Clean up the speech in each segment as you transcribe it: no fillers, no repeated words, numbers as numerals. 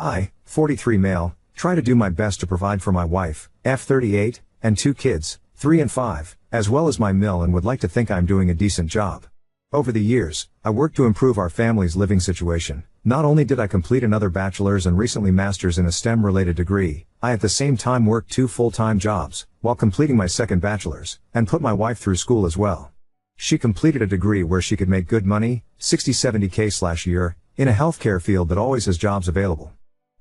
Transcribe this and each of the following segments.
I, 43 male, try to do my best to provide for my wife, F38, and 2 kids, 3 and 5, as well as my mill, and would like to think I'm doing a decent job. Over the years, I worked to improve our family's living situation. Not only did I complete another bachelor's and recently master's in a STEM-related degree, I at the same time worked 2 full-time jobs, while completing my second bachelor's, and put my wife through school as well. She completed a degree where she could make good money, 60-70K/year, in a healthcare field that always has jobs available.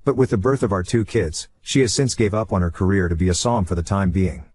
But with the birth of our 2 kids, she has since gave up on her career to be a SOM for the time being.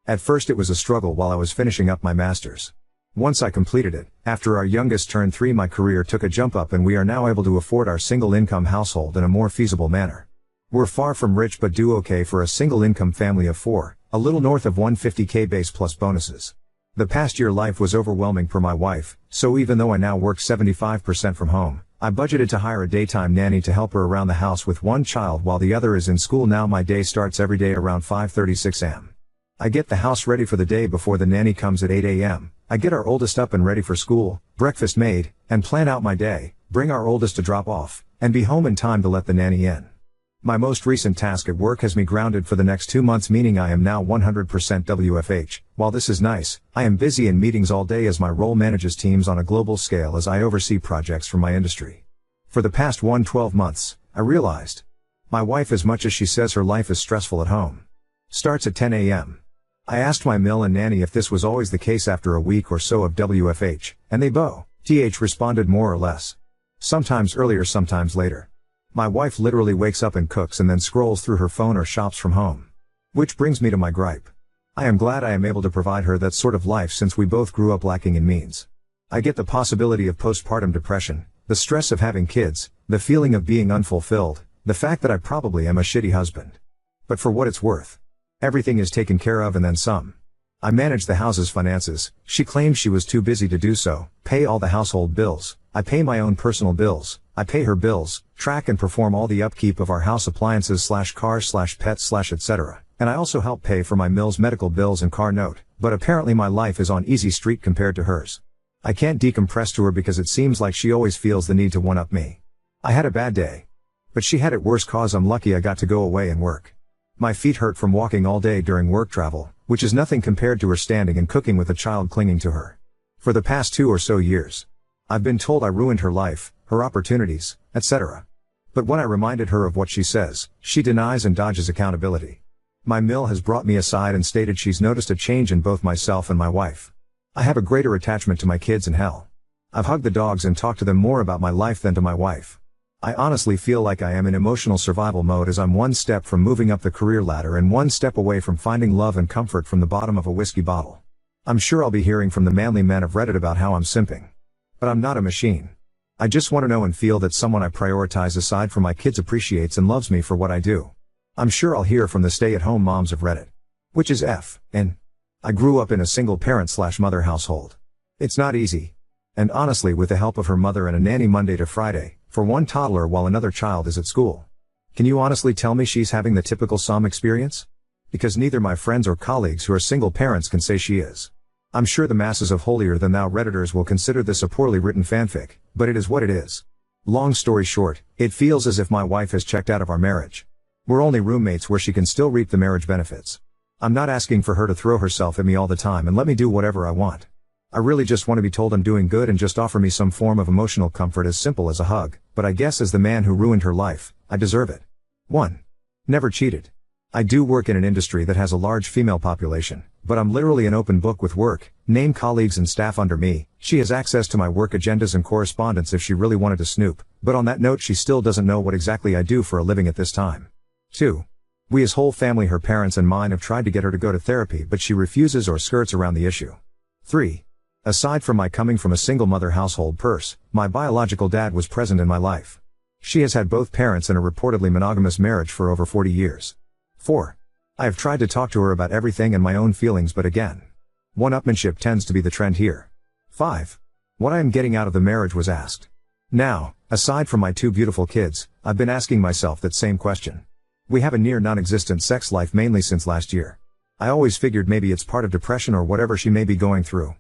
At first it was a struggle while I was finishing up my master's. Once I completed it, after our youngest turned 3, my career took a jump up and we are now able to afford our single-income household in a more feasible manner. We're far from rich but do okay for a single-income family of 4, a little north of 150K base plus bonuses. The past year life was overwhelming for my wife, so even though I now work 75% from home, I budgeted to hire a daytime nanny to help her around the house with one child while the other is in school. Now my day starts every day around 5:36 am. I get the house ready for the day before the nanny comes at 8 am. I get our oldest up and ready for school, breakfast made, and plan out my day, bring our oldest to drop off, and be home in time to let the nanny in. My most recent task at work has me grounded for the next 2 months, meaning I am now 100% WFH. While this is nice, I am busy in meetings all day as my role manages teams on a global scale as I oversee projects from my industry. For the past 12 months, I realized my wife, as much as she says her life is stressful at home, starts at 10 am. I asked my mill and nanny if this was always the case after a week or so of WFH, and they both responded more or less. Sometimes earlier, sometimes later. My wife literally wakes up and cooks and then scrolls through her phone or shops from home. Which brings me to my gripe. I am glad I am able to provide her that sort of life since we both grew up lacking in means. I get the possibility of postpartum depression, the stress of having kids, the feeling of being unfulfilled, the fact that I probably am a shitty husband. But for what it's worth, everything is taken care of and then some. I manage the house's finances. She claims she was too busy to do so, pay all the household bills. I pay my own personal bills. I pay her bills, track and perform all the upkeep of our house appliances / cars / pets / etc. And I also help pay for my mill's medical bills and car note, but apparently my life is on easy street compared to hers. I can't decompress to her because it seems like she always feels the need to one-up me. I had a bad day. But she had it worse cause I'm lucky I got to go away and work. My feet hurt from walking all day during work travel, which is nothing compared to her standing and cooking with a child clinging to her. For the past 2 or so years, I've been told I ruined her life, her opportunities, etc. But when I reminded her of what she says, she denies and dodges accountability. My mill has brought me aside and stated she's noticed a change in both myself and my wife. I have a greater attachment to my kids and hell, I've hugged the dogs and talked to them more about my life than to my wife. I honestly feel like I am in emotional survival mode as I'm one step from moving up the career ladder and one step away from finding love and comfort from the bottom of a whiskey bottle. I'm sure I'll be hearing from the manly men of Reddit about how I'm simping. But I'm not a machine. I just want to know and feel that someone I prioritize aside from my kids appreciates and loves me for what I do. I'm sure I'll hear from the stay-at-home moms of Reddit. Which is F, and I grew up in a single parent / mother household. It's not easy. And honestly, with the help of her mother and a nanny Monday to Friday, for one toddler while another child is at school. Can you honestly tell me she's having the typical SOM experience? Because neither my friends or colleagues who are single parents can say she is. I'm sure the masses of holier-than-thou Redditors will consider this a poorly written fanfic, but it is what it is. Long story short, it feels as if my wife has checked out of our marriage. We're only roommates where she can still reap the marriage benefits. I'm not asking for her to throw herself at me all the time and let me do whatever I want. I really just want to be told I'm doing good and just offer me some form of emotional comfort as simple as a hug, but I guess as the man who ruined her life, I deserve it. 1. Never cheated. I do work in an industry that has a large female population, but I'm literally an open book with work, name colleagues and staff under me. She has access to my work agendas and correspondence if she really wanted to snoop, but on that note she still doesn't know what exactly I do for a living at this time. 2. We as whole family, her parents and mine, have tried to get her to go to therapy but she refuses or skirts around the issue. 3. Aside from my coming from a single mother household my biological dad was present in my life. She has had both parents in a reportedly monogamous marriage for over 40 years. 4. I have tried to talk to her about everything and my own feelings, but again, one-upmanship tends to be the trend here. 5. What I am getting out of the marriage was asked. Now, aside from my 2 beautiful kids, I've been asking myself that same question. We have a near non-existent sex life mainly since last year. I always figured maybe it's part of depression or whatever she may be going through.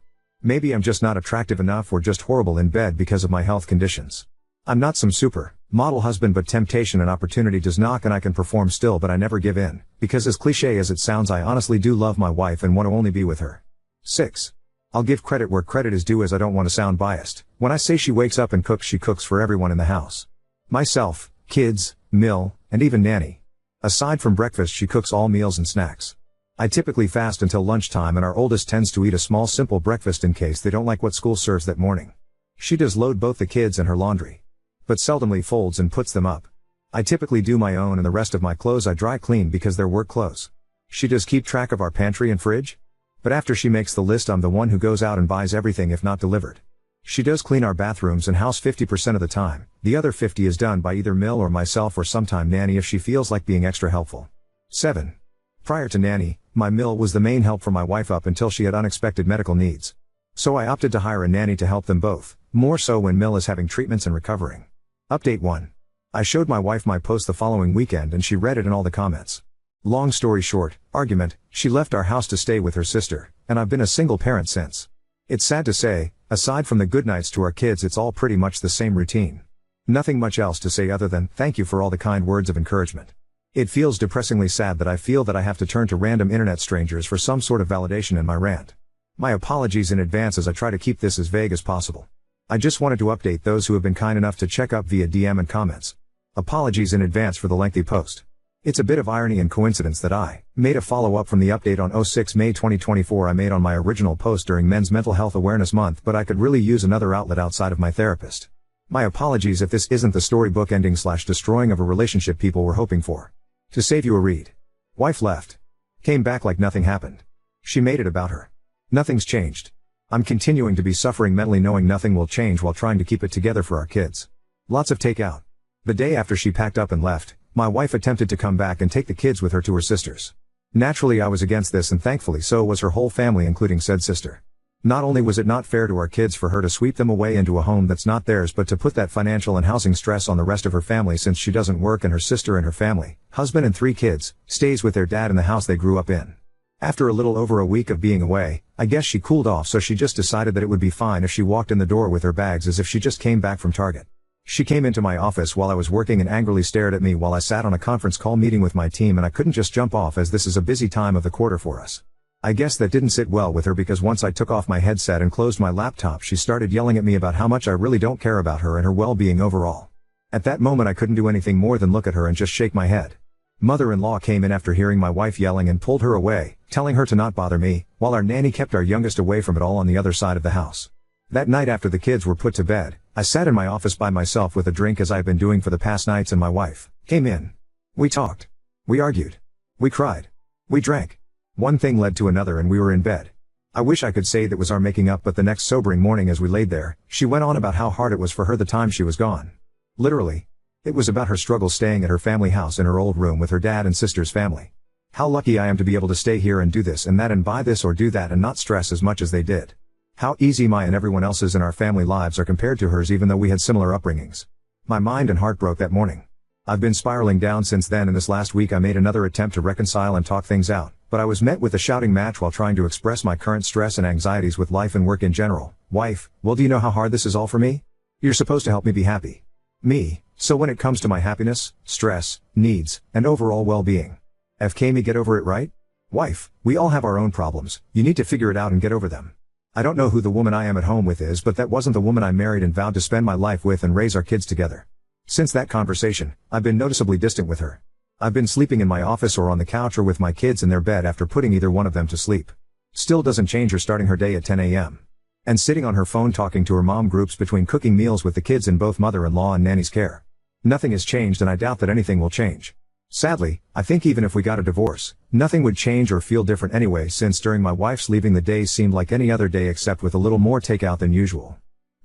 Maybe I'm just not attractive enough or just horrible in bed because of my health conditions. I'm not some super Model husband, but temptation and opportunity does knock and I can perform still, but I never give in, because as cliche as it sounds, I honestly do love my wife and want to only be with her. 6. I'll give credit where credit is due, as I don't want to sound biased. When I say she wakes up and cooks, she cooks for everyone in the house. Myself, kids, Mill, and even Nanny. Aside from breakfast, she cooks all meals and snacks. I typically fast until lunchtime, and our oldest tends to eat a small simple breakfast in case they don't like what school serves that morning. She does load both the kids and her laundry, but seldomly folds and puts them up. I typically do my own, and the rest of my clothes I dry clean because they're work clothes. She does keep track of our pantry and fridge, but after she makes the list, I'm the one who goes out and buys everything if not delivered. She does clean our bathrooms and house 50% of the time. The other 50 is done by either Mill or myself, or sometime Nanny if she feels like being extra helpful. 7. Prior to Nanny, my Mill was the main help for my wife up until she had unexpected medical needs. So I opted to hire a nanny to help them both, more so when Mill is having treatments and recovering. Update 1. I showed my wife my post the following weekend and she read it and all the comments. Long story short, argument, she left our house to stay with her sister, and I've been a single parent since. It's sad to say, aside from the good nights to our kids, it's all pretty much the same routine. Nothing much else to say other than, thank you for all the kind words of encouragement. It feels depressingly sad that I feel that I have to turn to random internet strangers for some sort of validation in my rant. My apologies in advance as I try to keep this as vague as possible. I just wanted to update those who have been kind enough to check up via DM and comments. Apologies in advance for the lengthy post. It's a bit of irony and coincidence that I made a follow-up from the update on 06 May 2024 I made on my original post during Men's Mental Health Awareness Month, but I could really use another outlet outside of my therapist. My apologies if this isn't the storybook ending / destroying of a relationship people were hoping for. To save you a read. Wife left. Came back like nothing happened. She made it about her. Nothing's changed. I'm continuing to be suffering mentally, knowing nothing will change while trying to keep it together for our kids. Lots of takeout. The day after she packed up and left, my wife attempted to come back and take the kids with her to her sister's. Naturally I was against this, and thankfully so was her whole family, including said sister. Not only was it not fair to our kids for her to sweep them away into a home that's not theirs, but to put that financial and housing stress on the rest of her family, since she doesn't work and her sister and her family, husband and 3 kids, stays with their dad in the house they grew up in. After a little over a week of being away, I guess she cooled off, so she just decided that it would be fine if she walked in the door with her bags as if she just came back from Target. She came into my office while I was working and angrily stared at me while I sat on a conference call meeting with my team, and I couldn't just jump off as this is a busy time of the quarter for us. I guess that didn't sit well with her, because once I took off my headset and closed my laptop, she started yelling at me about how much I really don't care about her and her well-being overall. At that moment I couldn't do anything more than look at her and just shake my head. Mother-in-law came in after hearing my wife yelling and pulled her away, telling her to not bother me, while our nanny kept our youngest away from it all on the other side of the house. That night after the kids were put to bed, I sat in my office by myself with a drink, as I've been doing for the past nights, and my wife came in. We talked. We argued. We cried. We drank. One thing led to another and we were in bed. I wish I could say that was our making up, but the next sobering morning as we laid there, she went on about how hard it was for her the time she was gone. Literally. It was about her struggle staying at her family house in her old room with her dad and sister's family. How lucky I am to be able to stay here and do this and that and buy this or do that and not stress as much as they did. How easy my and everyone else's in our family lives are compared to hers, even though we had similar upbringings. My mind and heart broke that morning. I've been spiraling down since then, and this last week I made another attempt to reconcile and talk things out, but I was met with a shouting match while trying to express my current stress and anxieties with life and work in general. Wife, well, do you know how hard this is all for me? You're supposed to help me be happy. Me, so when it comes to my happiness, stress, needs, and overall well-being. FK me, get over it, right? Wife, we all have our own problems, you need to figure it out and get over them. I don't know who the woman I am at home with is, but that wasn't the woman I married and vowed to spend my life with and raise our kids together. Since that conversation, I've been noticeably distant with her. I've been sleeping in my office or on the couch or with my kids in their bed after putting either one of them to sleep. Still doesn't change her starting her day at 10 a.m. and sitting on her phone talking to her mom groups between cooking meals with the kids in both mother-in-law and nanny's care. Nothing has changed, and I doubt that anything will change. Sadly, I think even if we got a divorce, nothing would change or feel different anyway, since during my wife's leaving the days seemed like any other day except with a little more takeout than usual.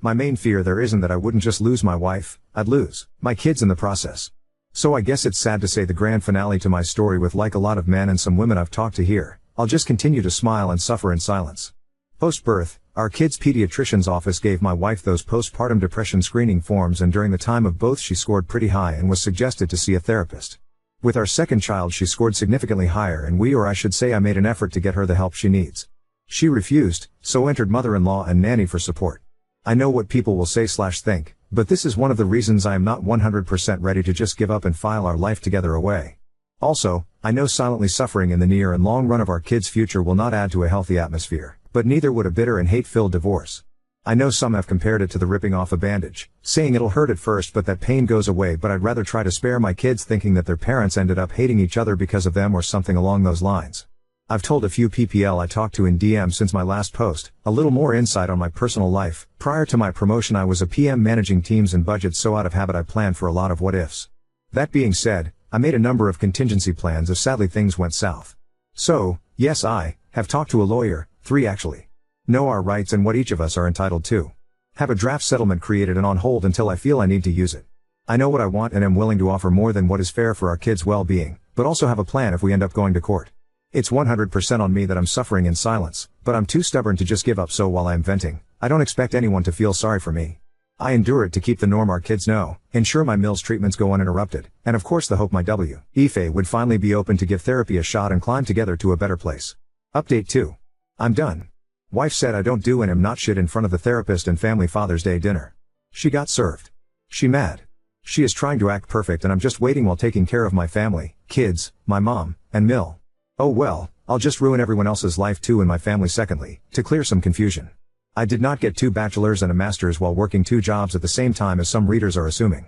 My main fear there isn't that I wouldn't just lose my wife, I'd lose my kids in the process. So I guess it's sad to say the grand finale to my story with, like a lot of men and some women I've talked to here, I'll just continue to smile and suffer in silence. Post-birth, our kids' pediatrician's office gave my wife those postpartum depression screening forms, and during the time of both she scored pretty high and was suggested to see a therapist. With our second child she scored significantly higher, and I should say I made an effort to get her the help she needs. She refused, so entered mother-in-law and nanny for support. I know what people will say/think, but this is one of the reasons I am not 100% ready to just give up and file our life together away. Also, I know silently suffering in the near and long run of our kids' future will not add to a healthy atmosphere, but neither would a bitter and hate-filled divorce. I know some have compared it to the ripping off a bandage, saying it'll hurt at first but that pain goes away, but I'd rather try to spare my kids thinking that their parents ended up hating each other because of them or something along those lines. I've told a few PPL I talked to in DM since my last post, a little more insight on my personal life. Prior to my promotion I was a PM managing teams and budgets, so out of habit I planned for a lot of what ifs. That being said, I made a number of contingency plans if sadly things went south. So, yes, I have talked to a lawyer, 3 actually. Know our rights and what each of us are entitled to. Have a draft settlement created and on hold until I feel I need to use it. I know what I want and am willing to offer more than what is fair for our kids' well-being, but also have a plan if we end up going to court. It's 100% on me that I'm suffering in silence, but I'm too stubborn to just give up, so while I'm venting, I don't expect anyone to feel sorry for me. I endure it to keep the norm our kids know, ensure my Mills treatments go uninterrupted, and of course the hope my WFA would finally be open to give therapy a shot and climb together to a better place. Update 2. I'm done. Wife said I don't do and am not shit in front of the therapist and family Father's Day dinner. She got served. She mad. She is trying to act perfect and I'm just waiting while taking care of my family, kids, my mom, and Mill. Oh well, I'll just ruin everyone else's life too and my family. Secondly, to clear some confusion. I did not get 2 bachelors and a master's while working 2 jobs at the same time as some readers are assuming.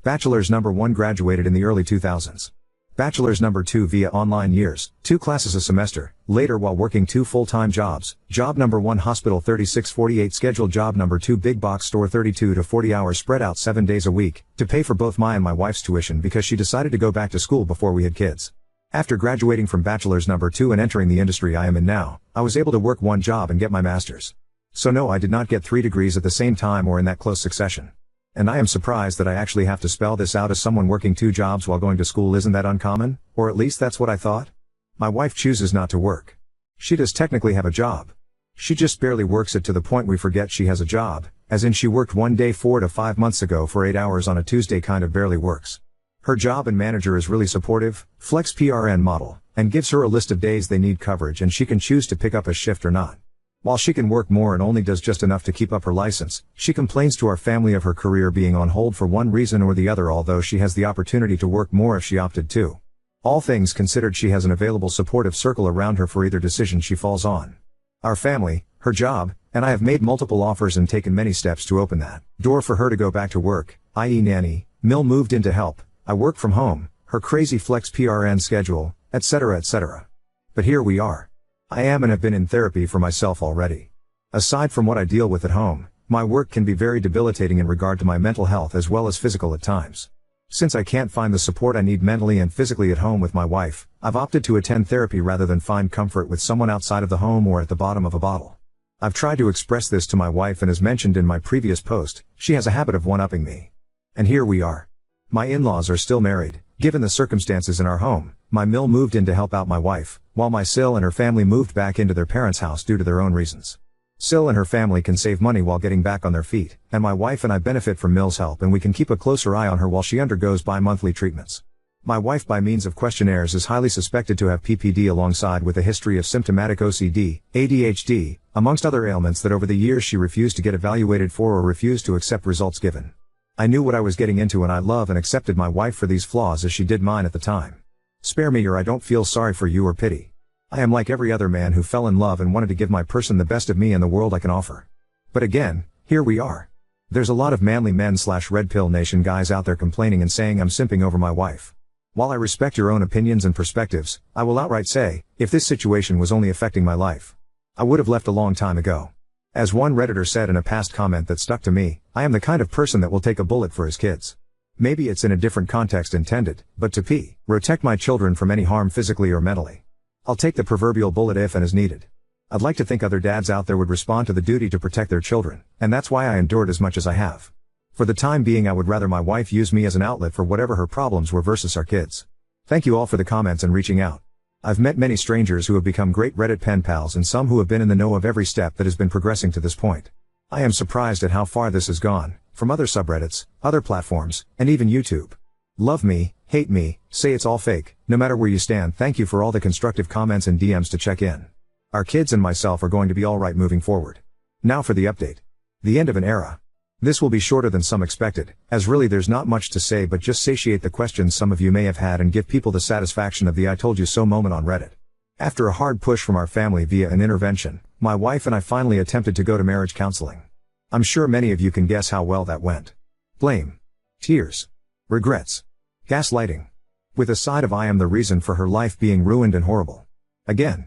Bachelor's number 1 graduated in the early 2000s. Bachelor's number 2 via online years, 2 classes a semester, later while working 2 full-time jobs. Job number 1 hospital 36-48 scheduled, job number 2 big box store 32 to 40 hours spread out 7 days a week, to pay for both my and my wife's tuition because she decided to go back to school before we had kids. After graduating from bachelor's number 2 and entering the industry I am in now, I was able to work 1 job and get my master's. So no, I did not get 3 degrees at the same time or in that close succession. And I am surprised that I actually have to spell this out as someone working 2 jobs while going to school. Isn't that uncommon? Or at least that's what I thought. My wife chooses not to work. She does technically have a job. She just barely works it to the point we forget she has a job, as in she worked 1 day 4 to 5 months ago for 8 hours on a Tuesday. Kind of barely works. Her job and manager is really supportive, flex PRN model, and gives her a list of days they need coverage and she can choose to pick up a shift or not. While she can work more and only does just enough to keep up her license, she complains to our family of her career being on hold for one reason or the other, although she has the opportunity to work more if she opted to. All things considered, she has an available supportive circle around her for either decision she falls on. Our family, her job, and I have made multiple offers and taken many steps to open that door for her to go back to work, i.e. nanny, Mill moved in to help, I work from home, her crazy flex PRN schedule, etc. etc. But here we are. I am and have been in therapy for myself already. Aside from what I deal with at home, my work can be very debilitating in regard to my mental health as well as physical at times. Since I can't find the support I need mentally and physically at home with my wife, I've opted to attend therapy rather than find comfort with someone outside of the home or at the bottom of a bottle. I've tried to express this to my wife, and as mentioned in my previous post, she has a habit of one-upping me. And here we are. My in-laws are still married. Given the circumstances in our home, my Mill moved in to help out my wife, while my Sil and her family moved back into their parents' house due to their own reasons. Sil and her family can save money while getting back on their feet, and my wife and I benefit from Mill's help, and we can keep a closer eye on her while she undergoes bi-monthly treatments. My wife, by means of questionnaires, is highly suspected to have PPD alongside with a history of symptomatic OCD, ADHD, amongst other ailments that over the years she refused to get evaluated for or refused to accept results given. I knew what I was getting into, and I love and accepted my wife for these flaws as she did mine at the time. Spare me, or I don't feel sorry for you or pity. I am like every other man who fell in love and wanted to give my person the best of me and the world I can offer. But again, here we are. There's a lot of manly men/red pill nation guys out there complaining and saying I'm simping over my wife. While I respect your own opinions and perspectives, I will outright say, if this situation was only affecting my life, I would have left a long time ago. As one Redditor said in a past comment that stuck to me, I am the kind of person that will take a bullet for his kids. Maybe it's in a different context intended, but to protect my children from any harm physically or mentally. I'll take the proverbial bullet if and as needed. I'd like to think other dads out there would respond to the duty to protect their children, and that's why I endured as much as I have. For the time being, I would rather my wife use me as an outlet for whatever her problems were versus our kids. Thank you all for the comments and reaching out. I've met many strangers who have become great Reddit pen pals, and some who have been in the know of every step that has been progressing to this point. I am surprised at how far this has gone, from other subreddits, other platforms, and even YouTube. Love me, hate me, say it's all fake, no matter where you stand, thank you for all the constructive comments and DMs to check in. Our kids and myself are going to be alright moving forward. Now for the update. The end of an era. This will be shorter than some expected, as really there's not much to say but just satiate the questions some of you may have had and give people the satisfaction of the I told you so moment on Reddit. After a hard push from our family via an intervention, my wife and I finally attempted to go to marriage counseling. I'm sure many of you can guess how well that went. Blame. Tears. Regrets. Gaslighting. With a side of I am the reason for her life being ruined and horrible. Again.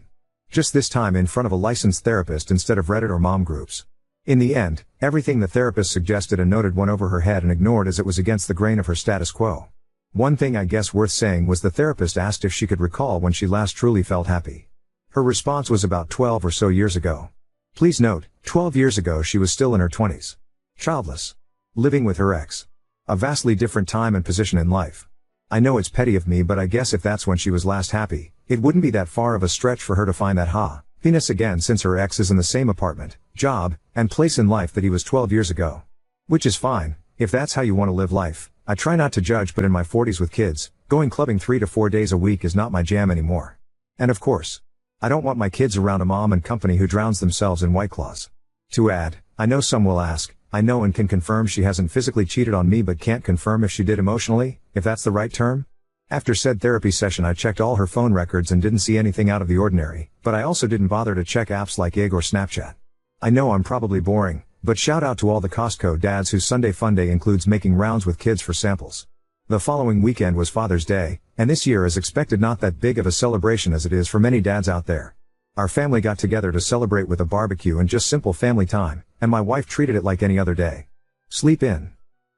Just this time in front of a licensed therapist instead of Reddit or mom groups. In the end, everything the therapist suggested and noted went over her head and ignored as it was against the grain of her status quo. One thing I guess worth saying was the therapist asked if she could recall when she last truly felt happy. Her response was about 12 or so years ago. Please note, 12 years ago she was still in her 20s. Childless. Living with her ex. A vastly different time and position in life. I know it's petty of me, but I guess if that's when she was last happy, it wouldn't be that far of a stretch for her to find that happiness again, since her ex is in the same apartment, job, and place in life that he was 12 years ago. Which is fine, if that's how you want to live life. I try not to judge, but in my 40s with kids, going clubbing 3 to 4 days a week is not my jam anymore. And of course, I don't want my kids around a mom and company who drowns themselves in White Claws. To add, I know some will ask, I know and can confirm she hasn't physically cheated on me but can't confirm if she did emotionally, if that's the right term. After said therapy session I checked all her phone records and didn't see anything out of the ordinary, but I also didn't bother to check apps like IG or Snapchat. I know I'm probably boring, but shout out to all the Costco dads whose Sunday fun day includes making rounds with kids for samples. The following weekend was Father's Day, and this year is expected not that big of a celebration as it is for many dads out there. Our family got together to celebrate with a barbecue and just simple family time, and my wife treated it like any other day. Sleep in.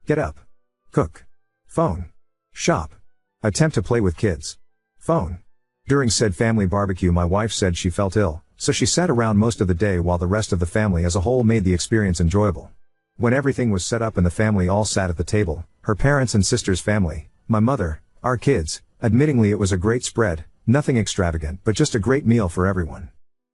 Get up. Cook. Phone. Shop. Attempt to play with kids. Phone. During said family barbecue my wife said she felt ill, so she sat around most of the day while the rest of the family as a whole made the experience enjoyable. When everything was set up and the family all sat at the table, her parents and sister's family, my mother, our kids, admittingly it was a great spread, nothing extravagant but just a great meal for everyone.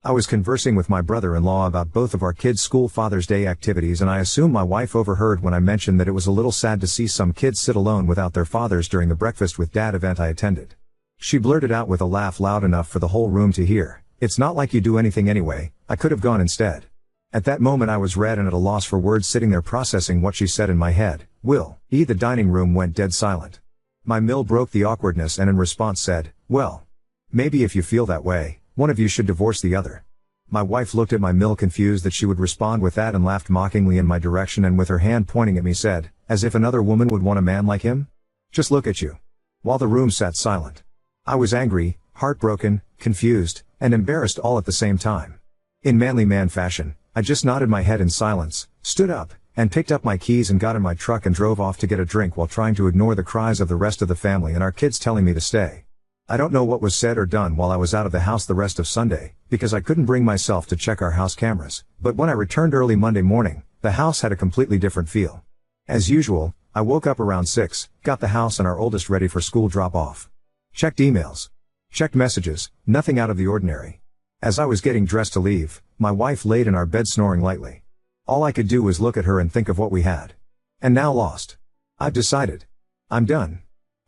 I was conversing with my brother-in-law about both of our kids' school Father's Day activities and I assume my wife overheard when I mentioned that it was a little sad to see some kids sit alone without their fathers during the breakfast with dad event I attended. She blurted out with a laugh loud enough for the whole room to hear, "It's not like you do anything anyway, I could have gone instead." At that moment I was red and at a loss for words, sitting there processing what she said in my head. The dining room went dead silent. My mill broke the awkwardness and in response said, "Well, maybe if you feel that way, one of you should divorce the other." My wife looked at my mill confused that she would respond with that and laughed mockingly in my direction and with her hand pointing at me said, "As if another woman would want a man like him? Just look at you." While the room sat silent. I was angry, heartbroken, confused, and embarrassed all at the same time. In manly man fashion, I just nodded my head in silence, stood up, and picked up my keys and got in my truck and drove off to get a drink while trying to ignore the cries of the rest of the family and our kids telling me to stay. I don't know what was said or done while I was out of the house the rest of Sunday, because I couldn't bring myself to check our house cameras, but when I returned early Monday morning, the house had a completely different feel. As usual, I woke up around 6, got the house and our oldest ready for school drop-off. Checked emails. Checked messages, nothing out of the ordinary. As I was getting dressed to leave, my wife laid in our bed snoring lightly. All I could do was look at her and think of what we had. And now lost. I've decided. I'm done.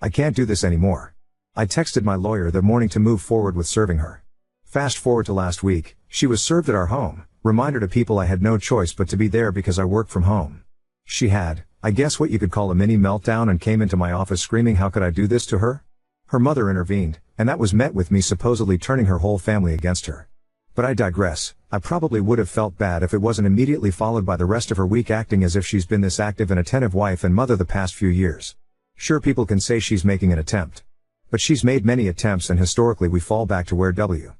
I can't do this anymore. I texted my lawyer that morning to move forward with serving her. Fast forward to last week, she was served at our home, reminder to people I had no choice but to be there because I work from home. She had, I guess what you could call a mini meltdown and came into my office screaming how could I do this to her? Her mother intervened, and that was met with me supposedly turning her whole family against her. But I digress. I probably would have felt bad if it wasn't immediately followed by the rest of her week acting as if she's been this active and attentive wife and mother the past few years. Sure, people can say she's making an attempt. But she's made many attempts and historically we fall back to where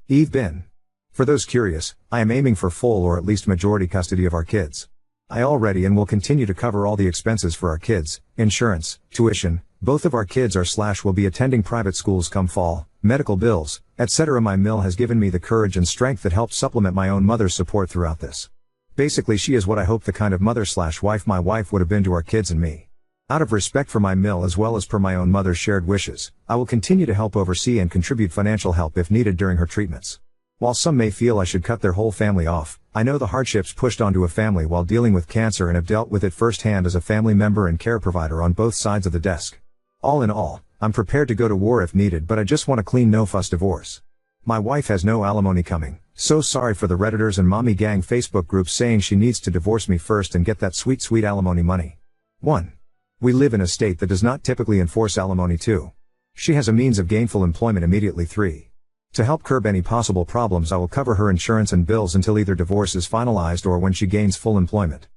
we've been. For those curious, I am aiming for full or at least majority custody of our kids. I already and will continue to cover all the expenses for our kids, insurance, tuition, both of our kids will be attending private schools come fall, medical bills, etc. My mill has given me the courage and strength that helps supplement my own mother's support throughout this. Basically she is what I hope the kind of mother/wife my wife would have been to our kids and me. Out of respect for my mill as well as per my own mother's shared wishes, I will continue to help oversee and contribute financial help if needed during her treatments. While some may feel I should cut their whole family off, I know the hardships pushed onto a family while dealing with cancer and have dealt with it firsthand as a family member and care provider on both sides of the desk. All in all, I'm prepared to go to war if needed, but I just want a clean no-fuss divorce. My wife has no alimony coming, so sorry for the Redditors and mommy gang Facebook groups saying she needs to divorce me first and get that sweet sweet alimony money. 1. We live in a state that does not typically enforce alimony. 2. She has a means of gainful employment immediately. 3. To help curb any possible problems, I will cover her insurance and bills until either divorce is finalized or when she gains full employment.